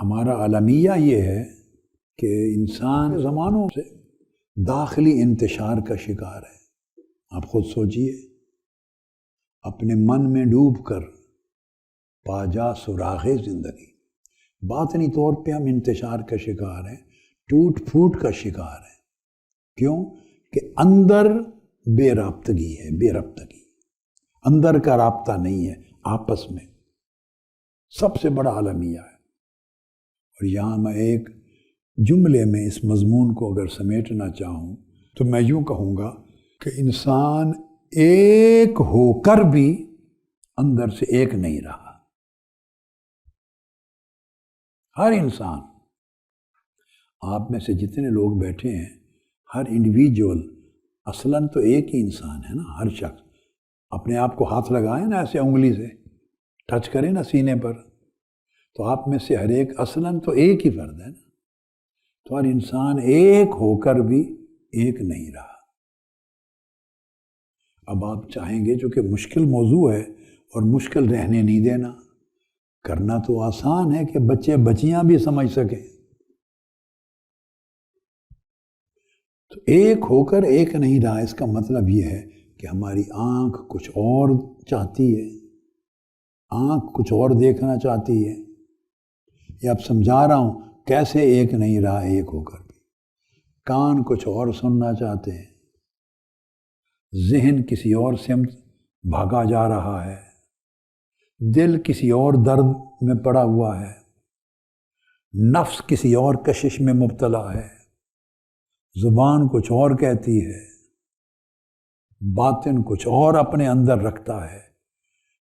ہمارا المیہ یہ ہے کہ انسان زمانوں سے داخلی انتشار کا شکار ہے۔ آپ خود سوچئے، اپنے من میں ڈوب کر پاجا سراغ زندگی، باطنی طور پہ ہم انتشار کا شکار ہیں، ٹوٹ پھوٹ کا شکار ہیں۔ کیوں؟ کہ اندر بے رابطگی ہے، بے رابطگی، اندر کا رابطہ نہیں ہے آپس میں، سب سے بڑا المیہ ہے۔ اور یہاں میں ایک جملے میں اس مضمون کو اگر سمیٹنا چاہوں تو میں یوں کہوں گا کہ انسان ایک ہو کر بھی اندر سے ایک نہیں رہا۔ ہر انسان، آپ میں سے جتنے لوگ بیٹھے ہیں، ہر انڈیویجول اصلاً تو ایک ہی انسان ہے نا۔ ہر شخص اپنے آپ کو ہاتھ لگائیں نا، ایسے انگلی سے ٹچ کریں نا سینے پر، تو آپ میں سے ہر ایک اصلاً تو ایک ہی فرد ہے نا۔ تو ہر انسان ایک ہو کر بھی ایک نہیں رہا۔ اب آپ چاہیں گے چونکہ مشکل موضوع ہے اور مشکل رہنے نہیں دینا، کرنا تو آسان ہے کہ بچے بچیاں بھی سمجھ سکیں۔ تو ایک ہو کر ایک نہیں رہا، اس کا مطلب یہ ہے کہ ہماری آنکھ کچھ اور چاہتی ہے، آنکھ کچھ اور دیکھنا چاہتی ہے۔ یہ اب سمجھا رہا ہوں کیسے ایک نہیں رہا ایک ہو کر بھی۔ کان کچھ اور سننا چاہتے ہیں، ذہن کسی اور سمت بھاگا جا رہا ہے، دل کسی اور درد میں پڑا ہوا ہے، نفس کسی اور کشش میں مبتلا ہے، زبان کچھ اور کہتی ہے، باطن کچھ اور اپنے اندر رکھتا ہے۔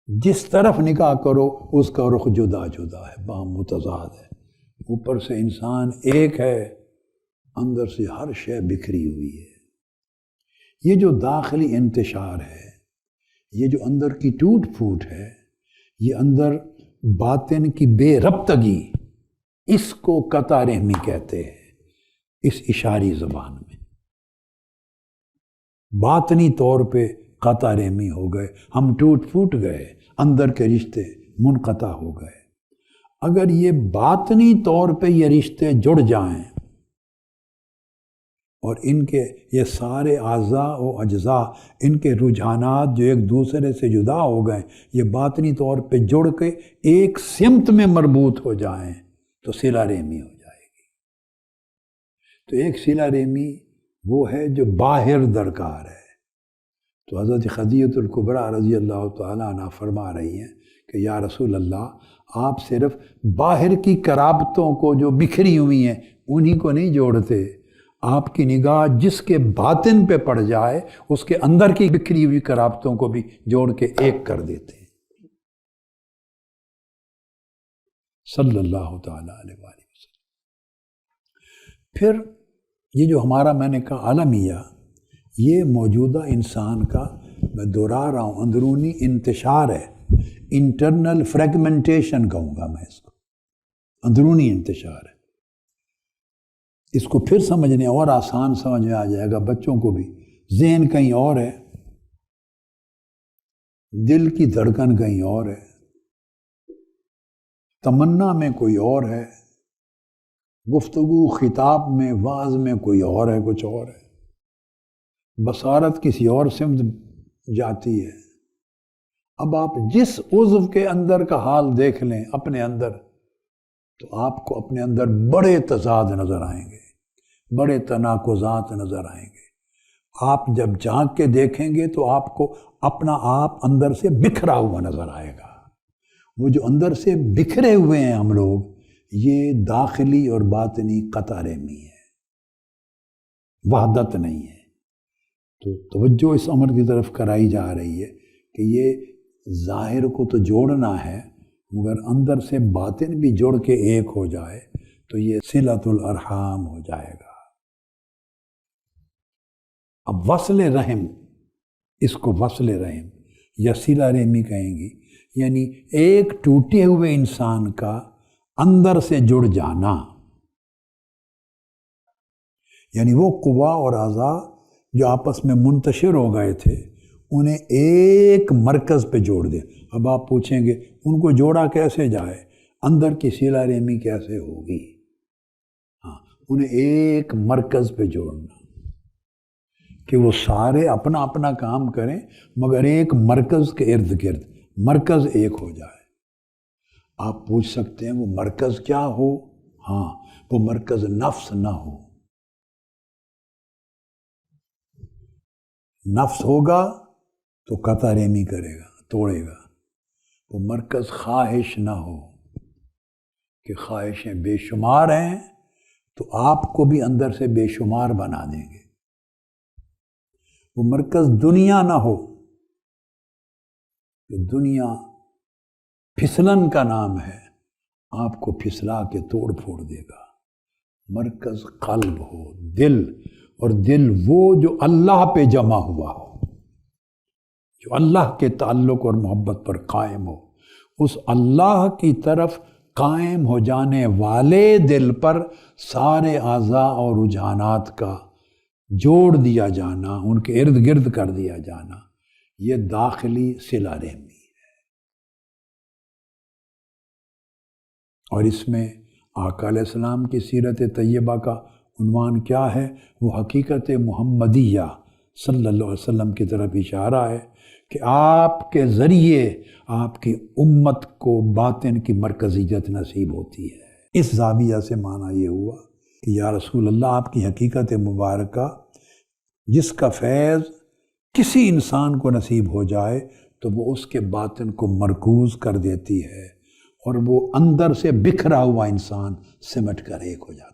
جس طرف نگاہ کرو اس کا رخ جدا جدا ہے، باہم متضاد ہے۔ اوپر سے انسان ایک ہے، اندر سے ہر شے بکھری ہوئی ہے۔ یہ جو داخلی انتشار ہے، یہ جو اندر کی ٹوٹ پھوٹ ہے، یہ اندر باطن کی بے ربطگی، اس کو قطع رحمی کہتے ہیں اس اشاری زبان میں۔ باطنی طور پہ قطع رحمی ہو گئے، ہم ٹوٹ پھوٹ گئے، اندر کے رشتے منقطع ہو گئے۔ اگر یہ باطنی طور پہ یہ رشتے جڑ جائیں اور ان کے یہ سارے اعضاء و اجزاء، ان کے رجحانات جو ایک دوسرے سے جدا ہو گئے، یہ باطنی طور پہ جڑ کے ایک سمت میں مربوط ہو جائیں تو صلہ رحمی ہو جائے گی۔ تو ایک صلہ رحمی وہ ہے جو باہر درکار ہے۔ تو حضرت خدیجہ الکبریٰ رضی اللہ تعالیٰ عنہ فرما رہی ہیں کہ یا رسول اللہ، آپ صرف باہر کی قرابتوں کو جو بکھری ہوئی ہیں انہی کو نہیں جوڑتے، آپ کی نگاہ جس کے باطن پہ پڑ جائے اس کے اندر کی بکھری ہوئی قرابتوں کو بھی جوڑ کے ایک کر دیتے ہیں۔ صلی اللہ تعالیٰ علیہ وآلہ وسلم۔ پھر یہ جو ہمارا میں نے کہا المیہ، یہ موجودہ انسان کا، میں دہرا رہا ہوں، اندرونی انتشار ہے، انٹرنل فریگمنٹیشن کہوں گا میں اس کو، اندرونی انتشار ہے۔ اس کو پھر سمجھنے اور آسان سمجھ میں آ جائے گا بچوں کو بھی۔ ذہن کہیں اور ہے، دل کی دھڑکن کہیں اور ہے، تمنا میں کوئی اور ہے، گفتگو خطاب میں وعظ میں کوئی اور ہے، کچھ اور ہے، بصارت کسی اور سمت جاتی ہے۔ اب آپ جس عضو کے اندر کا حال دیکھ لیں اپنے اندر، تو آپ کو اپنے اندر بڑے تضاد نظر آئیں گے، بڑے تناقضات نظر آئیں گے۔ آپ جب جھانک کے دیکھیں گے تو آپ کو اپنا آپ اندر سے بکھرا ہوا نظر آئے گا۔ وہ جو اندر سے بکھرے ہوئے ہیں ہم لوگ، یہ داخلی اور باطنی قطع رحمی ہے، وحدت نہیں ہے۔ تو توجہ اس امر کی طرف کرائی جا رہی ہے کہ یہ ظاہر کو تو جوڑنا ہے، مگر اندر سے باطن بھی جڑ کے ایک ہو جائے تو یہ صلۃ الارحام ہو جائے گا۔ اب وصل رحم، اس کو وصل رحم یا صلہ رحمی کہیں گی، یعنی ایک ٹوٹے ہوئے انسان کا اندر سے جڑ جانا، یعنی وہ قوا اور اعضاء جو آپس میں منتشر ہو گئے تھے انہیں ایک مرکز پہ جوڑ دے۔ اب آپ پوچھیں گے ان کو جوڑا کیسے جائے؟ اندر کی صلہ رحمی کیسے ہوگی؟ ہاں، انہیں ایک مرکز پہ جوڑنا کہ وہ سارے اپنا اپنا کام کریں مگر ایک مرکز کے ارد گرد، مرکز ایک ہو جائے۔ آپ پوچھ سکتے ہیں وہ مرکز کیا ہو؟ ہاں، وہ مرکز نفس نہ ہو۔ نفس ہوگا تو قطع رحمی کرے گا، توڑے گا۔ وہ مرکز خواہش نہ ہو کہ خواہشیں بے شمار ہیں تو آپ کو بھی اندر سے بے شمار بنا دیں گے۔ وہ مرکز دنیا نہ ہو کہ دنیا پھسلن کا نام ہے، آپ کو پھسلا کے توڑ پھوڑ دے گا۔ مرکز قلب ہو، دل، اور دل وہ جو اللہ پہ جمع ہوا ہو، جو اللہ کے تعلق اور محبت پر قائم ہو۔ اس اللہ کی طرف قائم ہو جانے والے دل پر سارے اعضاء اور رجحانات کا جوڑ دیا جانا، ان کے ارد گرد کر دیا جانا، یہ داخلی صلہ رحمی ہے۔ اور اس میں آقا علیہ السلام کی سیرت طیبہ کا عنوان کیا ہے؟ وہ حقیقت محمدیہ صلی اللہ علیہ وسلم کی طرف اشارہ ہے کہ آپ کے ذریعے آپ کی امت کو باطن کی مرکزیت نصیب ہوتی ہے۔ اس زاویہ سے معنی یہ ہوا کہ یا رسول اللہ، آپ کی حقیقت مبارکہ جس کا فیض کسی انسان کو نصیب ہو جائے تو وہ اس کے باطن کو مرکوز کر دیتی ہے اور وہ اندر سے بکھرا ہوا انسان سمٹ کر ایک ہو جاتا ہے۔